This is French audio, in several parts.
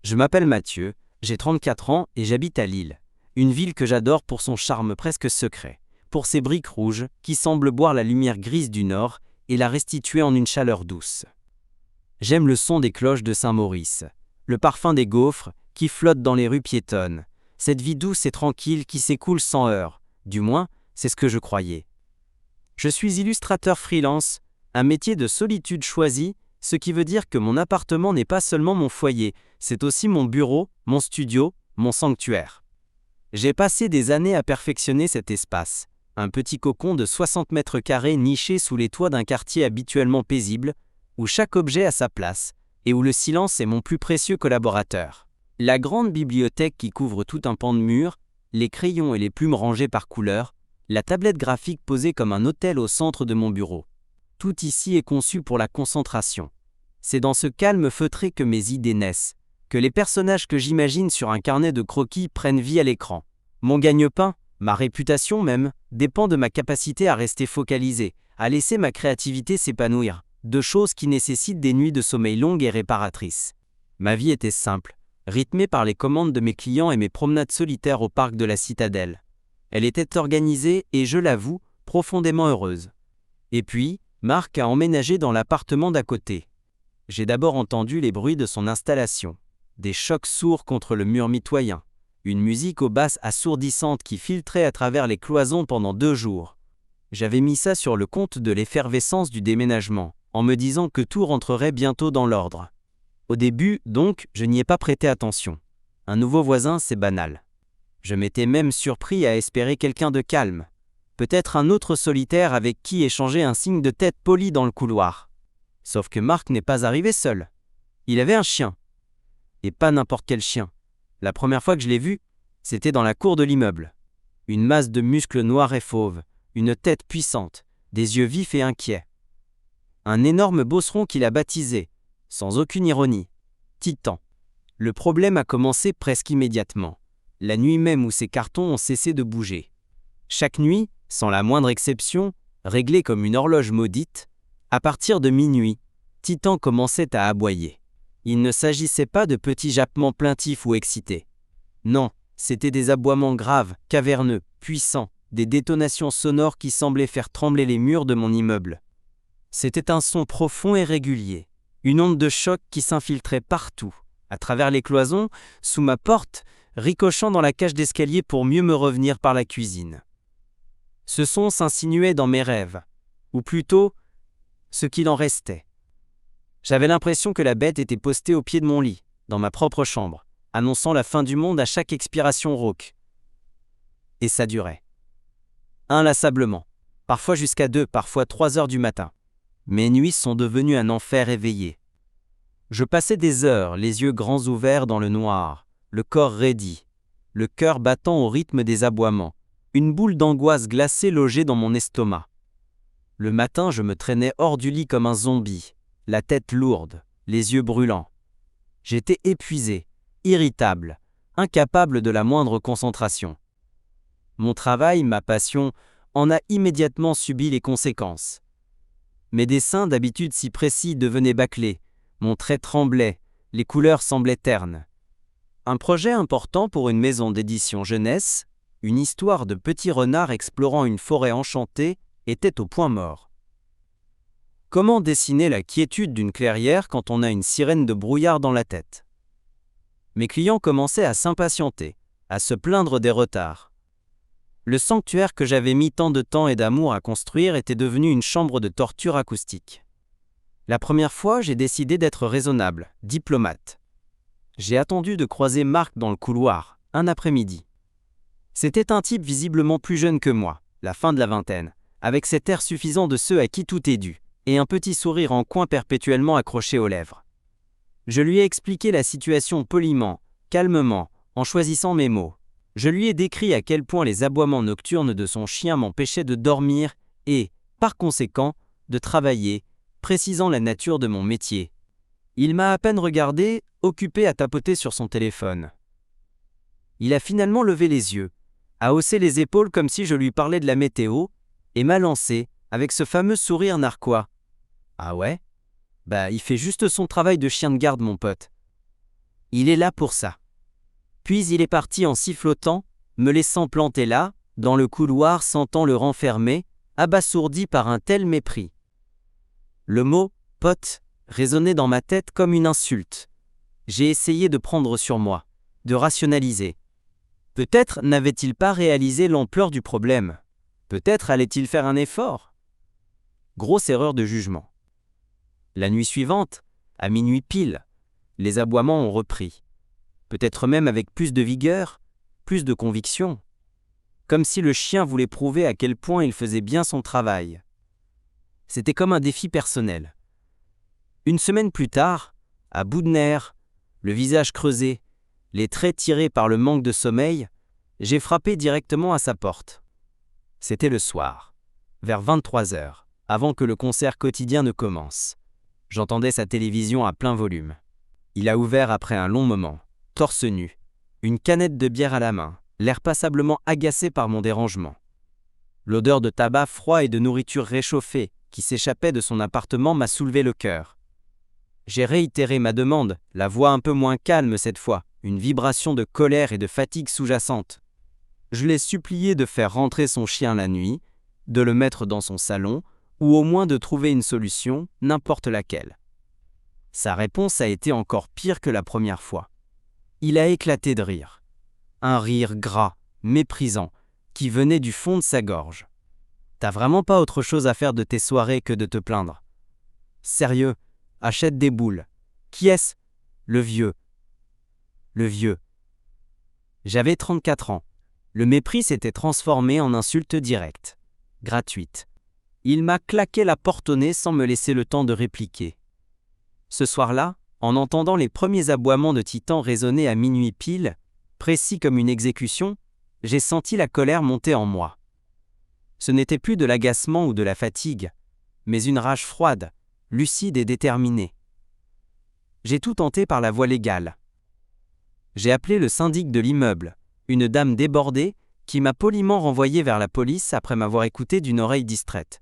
Je m'appelle Mathieu, j'ai 34 ans et j'habite à Lille, une ville que j'adore pour son charme presque secret, pour ses briques rouges qui semblent boire la lumière grise du nord et la restituer en une chaleur douce. J'aime le son des cloches de Saint-Maurice, le parfum des gaufres qui flottent dans les rues piétonnes, cette vie douce et tranquille qui s'écoule sans heurts, du moins, c'est ce que je croyais. Je suis illustrateur freelance, un métier de solitude choisi, ce qui veut dire que mon appartement n'est pas seulement mon foyer, c'est aussi mon bureau, mon studio, mon sanctuaire. J'ai passé des années à perfectionner cet espace, un petit cocon de 60 mètres carrés niché sous les toits d'un quartier habituellement paisible, où chaque objet a sa place, et où le silence est mon plus précieux collaborateur. La grande bibliothèque qui couvre tout un pan de mur, les crayons et les plumes rangés par couleur, la tablette graphique posée comme un autel au centre de mon bureau. Tout ici est conçu pour la concentration. C'est dans ce calme feutré que mes idées naissent, que les personnages que j'imagine sur un carnet de croquis prennent vie à l'écran. Mon gagne-pain, ma réputation même, dépend de ma capacité à rester focalisé, à laisser ma créativité s'épanouir, deux choses qui nécessitent des nuits de sommeil longues et réparatrices. Ma vie était simple, rythmée par les commandes de mes clients et mes promenades solitaires au parc de la Citadelle. Elle était organisée et, je l'avoue, profondément heureuse. Et puis, Marc a emménagé dans l'appartement d'à côté. J'ai d'abord entendu les bruits de son installation, des chocs sourds contre le mur mitoyen, une musique aux basses assourdissante qui filtrait à travers les cloisons pendant 2 jours. J'avais mis ça sur le compte de l'effervescence du déménagement, en me disant que tout rentrerait bientôt dans l'ordre. Au début, donc, je n'y ai pas prêté attention. Un nouveau voisin, c'est banal. Je m'étais même surpris à espérer quelqu'un de calme. Peut-être un autre solitaire avec qui échanger un signe de tête poli dans le couloir. Sauf que Marc n'est pas arrivé seul. Il avait un chien. Et pas n'importe quel chien. La première fois que je l'ai vu, c'était dans la cour de l'immeuble. Une masse de muscles noirs et fauves, une tête puissante, des yeux vifs et inquiets. Un énorme bosseron qu'il a baptisé, sans aucune ironie, Titan. Le problème a commencé presque immédiatement, la nuit même où ces cartons ont cessé de bouger. Chaque nuit, sans la moindre exception, réglée comme une horloge maudite, à partir de minuit, Titan commençait à aboyer. Il ne s'agissait pas de petits jappements plaintifs ou excités. Non, c'étaient des aboiements graves, caverneux, puissants, des détonations sonores qui semblaient faire trembler les murs de mon immeuble. C'était un son profond et régulier, une onde de choc qui s'infiltrait partout, à travers les cloisons, sous ma porte, ricochant dans la cage d'escalier pour mieux me revenir par la cuisine. Ce son s'insinuait dans mes rêves, ou plutôt, ce qu'il en restait. J'avais l'impression que la bête était postée au pied de mon lit, dans ma propre chambre, annonçant la fin du monde à chaque expiration rauque. Et ça durait. Inlassablement, parfois jusqu'à 2, parfois 3 heures du matin. Mes nuits sont devenues un enfer éveillé. Je passais des heures, les yeux grands ouverts dans le noir, le corps raidi, le cœur battant au rythme des aboiements, une boule d'angoisse glacée logée dans mon estomac. Le matin, je me traînais hors du lit comme un zombie, la tête lourde, les yeux brûlants. J'étais épuisé, irritable, incapable de la moindre concentration. Mon travail, ma passion, en a immédiatement subi les conséquences. Mes dessins, d'habitude si précis, devenaient bâclés, mon trait tremblait, les couleurs semblaient ternes. Un projet important pour une maison d'édition jeunesse, une histoire de petits renards explorant une forêt enchantée, était au point mort. Comment dessiner la quiétude d'une clairière quand on a une sirène de brouillard dans la tête? Mes clients commençaient à s'impatienter, à se plaindre des retards. Le sanctuaire que j'avais mis tant de temps et d'amour à construire était devenu une chambre de torture acoustique. La première fois, j'ai décidé d'être raisonnable, diplomate. J'ai attendu de croiser Marc dans le couloir, un après-midi. C'était un type visiblement plus jeune que moi, la fin de la vingtaine, avec cet air suffisant de ceux à qui tout est dû, et un petit sourire en coin perpétuellement accroché aux lèvres. Je lui ai expliqué la situation poliment, calmement, en choisissant mes mots. Je lui ai décrit à quel point les aboiements nocturnes de son chien m'empêchaient de dormir et, par conséquent, de travailler, précisant la nature de mon métier. Il m'a à peine regardé, occupé à tapoter sur son téléphone. Il a finalement levé les yeux, a haussé les épaules comme si je lui parlais de la météo, et m'a lancé, avec ce fameux sourire narquois. « Ah ouais ? Bah, il fait juste son travail de chien de garde, mon pote. » Il est là pour ça. Puis il est parti en sifflotant, me laissant planté là, dans le couloir, sentant le renfermer, abasourdi par un tel mépris. Le mot « pote » résonnait dans ma tête comme une insulte. J'ai essayé de prendre sur moi, de rationaliser. Peut-être n'avait-il pas réalisé l'ampleur du problème. Peut-être allait-il faire un effort. Grosse erreur de jugement. La nuit suivante, à minuit pile, les aboiements ont repris. Peut-être même avec plus de vigueur, plus de conviction. Comme si le chien voulait prouver à quel point il faisait bien son travail. C'était comme un défi personnel. Une semaine plus tard, à bout de nerfs, le visage creusé, les traits tirés par le manque de sommeil, j'ai frappé directement à sa porte. C'était le soir, vers 23h, avant que le concert quotidien ne commence. J'entendais sa télévision à plein volume. Il a ouvert après un long moment, torse nu, une canette de bière à la main, l'air passablement agacé par mon dérangement. L'odeur de tabac froid et de nourriture réchauffée qui s'échappait de son appartement m'a soulevé le cœur. J'ai réitéré ma demande, la voix un peu moins calme cette fois, une vibration de colère et de fatigue sous-jacente. Je l'ai supplié de faire rentrer son chien la nuit, de le mettre dans son salon, ou au moins de trouver une solution, n'importe laquelle. Sa réponse a été encore pire que la première fois. Il a éclaté de rire. Un rire gras, méprisant, qui venait du fond de sa gorge. T'as vraiment pas autre chose à faire de tes soirées que de te plaindre. Sérieux, achète des boules. Qui est-ce ? Le vieux. Le vieux. J'avais 34 ans. Le mépris s'était transformé en insulte directe. Gratuite. Il m'a claqué la porte au nez sans me laisser le temps de répliquer. Ce soir-là, en entendant les premiers aboiements de Titan résonner à minuit pile, précis comme une exécution, j'ai senti la colère monter en moi. Ce n'était plus de l'agacement ou de la fatigue, mais une rage froide, lucide et déterminée. J'ai tout tenté par la voie légale. J'ai appelé le syndic de l'immeuble, une dame débordée, qui m'a poliment renvoyé vers la police après m'avoir écouté d'une oreille distraite.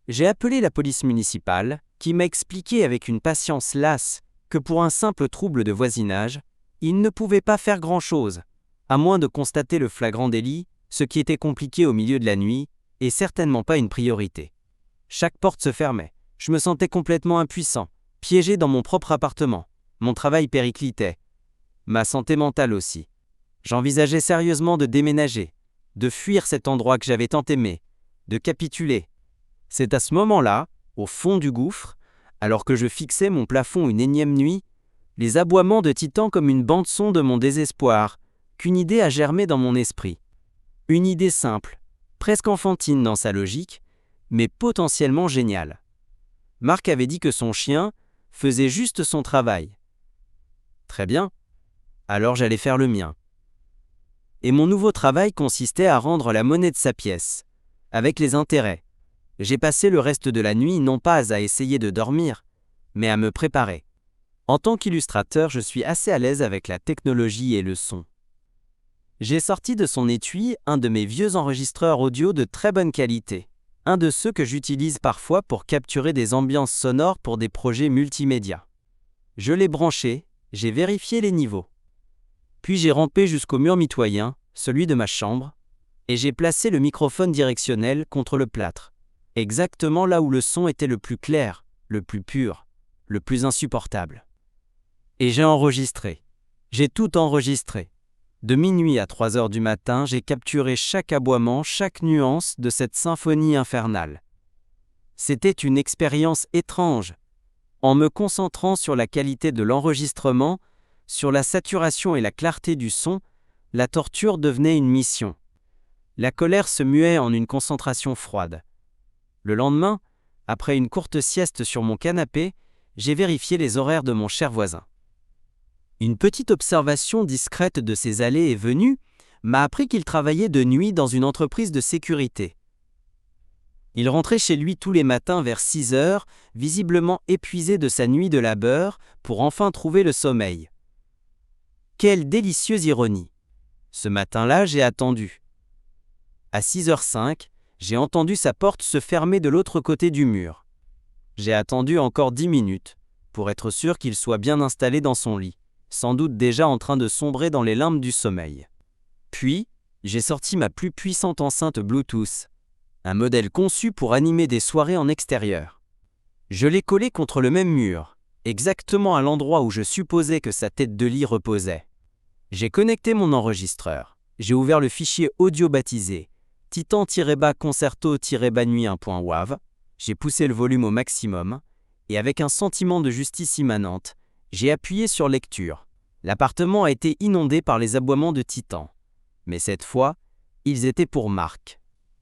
J'ai appelé la police municipale, qui m'a expliqué avec une patience lasse que pour un simple trouble de voisinage, il ne pouvait pas faire grand-chose, à moins de constater le flagrant délit, ce qui était compliqué au milieu de la nuit, et certainement pas une priorité. Chaque porte se fermait, je me sentais complètement impuissant, piégé dans mon propre appartement, mon travail périclitait, ma santé mentale aussi. J'envisageais sérieusement de déménager, de fuir cet endroit que j'avais tant aimé, de capituler. C'est à ce moment-là, au fond du gouffre, alors que je fixais mon plafond une énième nuit, les aboiements de Titan comme une bande-son de mon désespoir, qu'une idée a germé dans mon esprit. Une idée simple, presque enfantine dans sa logique, mais potentiellement géniale. Marc avait dit que son chien faisait juste son travail. Très bien, alors j'allais faire le mien. Et mon nouveau travail consistait à rendre la monnaie de sa pièce, avec les intérêts. J'ai passé le reste de la nuit non pas à essayer de dormir, mais à me préparer. En tant qu'illustrateur, je suis assez à l'aise avec la technologie et le son. J'ai sorti de son étui un de mes vieux enregistreurs audio de très bonne qualité, un de ceux que j'utilise parfois pour capturer des ambiances sonores pour des projets multimédia. Je l'ai branché, j'ai vérifié les niveaux. Puis j'ai rampé jusqu'au mur mitoyen, celui de ma chambre, et j'ai placé le microphone directionnel contre le plâtre, exactement là où le son était le plus clair, le plus pur, le plus insupportable. Et j'ai enregistré. J'ai tout enregistré. De minuit à 3h du matin, j'ai capturé chaque aboiement, chaque nuance de cette symphonie infernale. C'était une expérience étrange. En me concentrant sur la qualité de l'enregistrement, sur la saturation et la clarté du son, la torture devenait une mission. La colère se muait en une concentration froide. Le lendemain, après une courte sieste sur mon canapé, j'ai vérifié les horaires de mon cher voisin. Une petite observation discrète de ses allées et venues m'a appris qu'il travaillait de nuit dans une entreprise de sécurité. Il rentrait chez lui tous les matins vers 6h, visiblement épuisé de sa nuit de labeur, pour enfin trouver le sommeil. Quelle délicieuse ironie! Ce matin-là, j'ai attendu. À 6h05, j'ai entendu sa porte se fermer de l'autre côté du mur. J'ai attendu encore 10 minutes, pour être sûr qu'il soit bien installé dans son lit. sans doute déjà en train de sombrer dans les limbes du sommeil. Puis, j'ai sorti ma plus puissante enceinte Bluetooth, un modèle conçu pour animer des soirées en extérieur. Je l'ai collée contre le même mur, exactement à l'endroit où je supposais que sa tête de lit reposait. J'ai connecté mon enregistreur. J'ai ouvert le fichier audio baptisé titan-concerto-nuit1.wav. J'ai poussé le volume au maximum et avec un sentiment de justice immanente, j'ai appuyé sur lecture. L'appartement a été inondé par les aboiements de Titan. Mais cette fois, ils étaient pour Marc.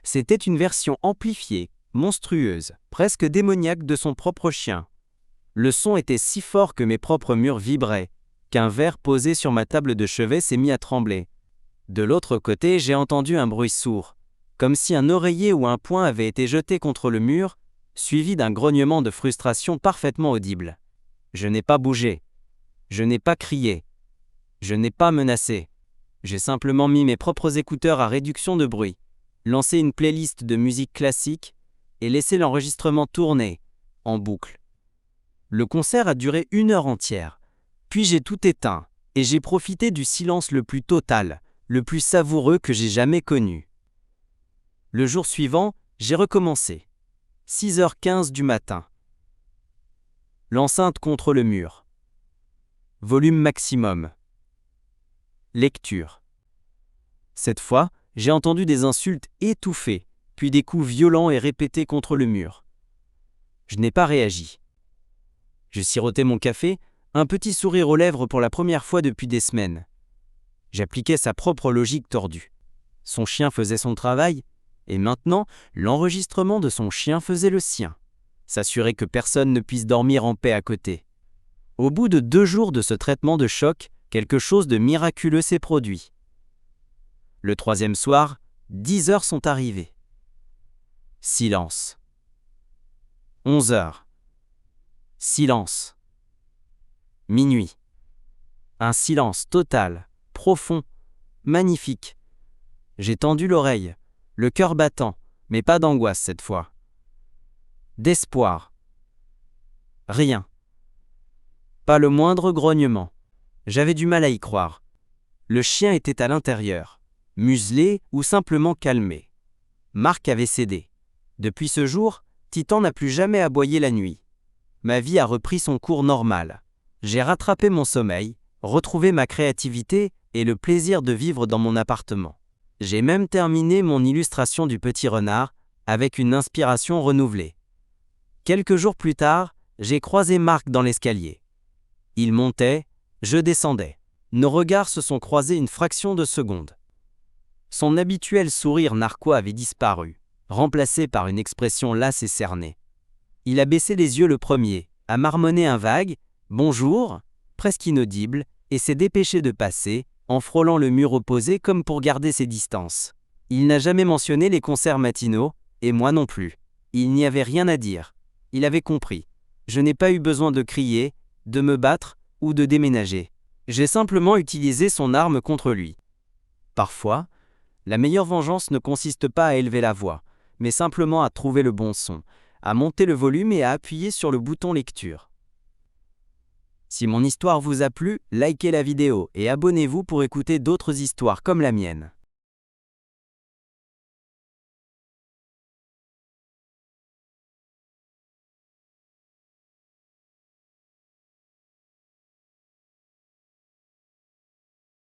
C'était une version amplifiée, monstrueuse, presque démoniaque de son propre chien. Le son était si fort que mes propres murs vibraient, qu'un verre posé sur ma table de chevet s'est mis à trembler. De l'autre côté, j'ai entendu un bruit sourd, comme si un oreiller ou un poing avait été jeté contre le mur, suivi d'un grognement de frustration parfaitement audible. Je n'ai pas bougé. Je n'ai pas crié. Je n'ai pas menacé. J'ai simplement mis mes propres écouteurs à réduction de bruit, lancé une playlist de musique classique et laissé l'enregistrement tourner, en boucle. Le concert a duré 1 heure entière. Puis j'ai tout éteint et j'ai profité du silence le plus total, le plus savoureux que j'ai jamais connu. Le jour suivant, j'ai recommencé. 6h15 du matin. L'enceinte contre le mur. Volume maximum. Lecture. Cette fois, j'ai entendu des insultes étouffées, puis des coups violents et répétés contre le mur. Je n'ai pas réagi. Je sirotais mon café, un petit sourire aux lèvres pour la première fois depuis des semaines. J'appliquais sa propre logique tordue. Son chien faisait son travail, et maintenant, l'enregistrement de son chien faisait le sien. S'assurer que personne ne puisse dormir en paix à côté. Au bout de 2 jours de ce traitement de choc, quelque chose de miraculeux s'est produit. Le 3e soir, 10 heures sont arrivées. Silence. 11 heures. Silence. Minuit. Un silence total, profond, magnifique. J'ai tendu l'oreille, le cœur battant, mais pas d'angoisse cette fois. D'espoir. Rien. Pas le moindre grognement. J'avais du mal à y croire. Le chien était à l'intérieur, muselé ou simplement calmé. Marc avait cédé. Depuis ce jour, Titan n'a plus jamais aboyé la nuit. Ma vie a repris son cours normal. J'ai rattrapé mon sommeil, retrouvé ma créativité et le plaisir de vivre dans mon appartement. J'ai même terminé mon illustration du petit renard avec une inspiration renouvelée. Quelques jours plus tard, j'ai croisé Marc dans l'escalier. Il montait, je descendais. Nos regards se sont croisés une fraction de seconde. Son habituel sourire narquois avait disparu, remplacé par une expression lasse et cernée. Il a baissé les yeux le premier, a marmonné un vague « Bonjour », presque inaudible, et s'est dépêché de passer, en frôlant le mur opposé comme pour garder ses distances. Il n'a jamais mentionné les concerts matinaux, et moi non plus. Il n'y avait rien à dire. Il avait compris. Je n'ai pas eu besoin de crier, de me battre ou de déménager. J'ai simplement utilisé son arme contre lui. Parfois, la meilleure vengeance ne consiste pas à élever la voix, mais simplement à trouver le bon son, à monter le volume et à appuyer sur le bouton lecture. Si mon histoire vous a plu, likez la vidéo et abonnez-vous pour écouter d'autres histoires comme la mienne.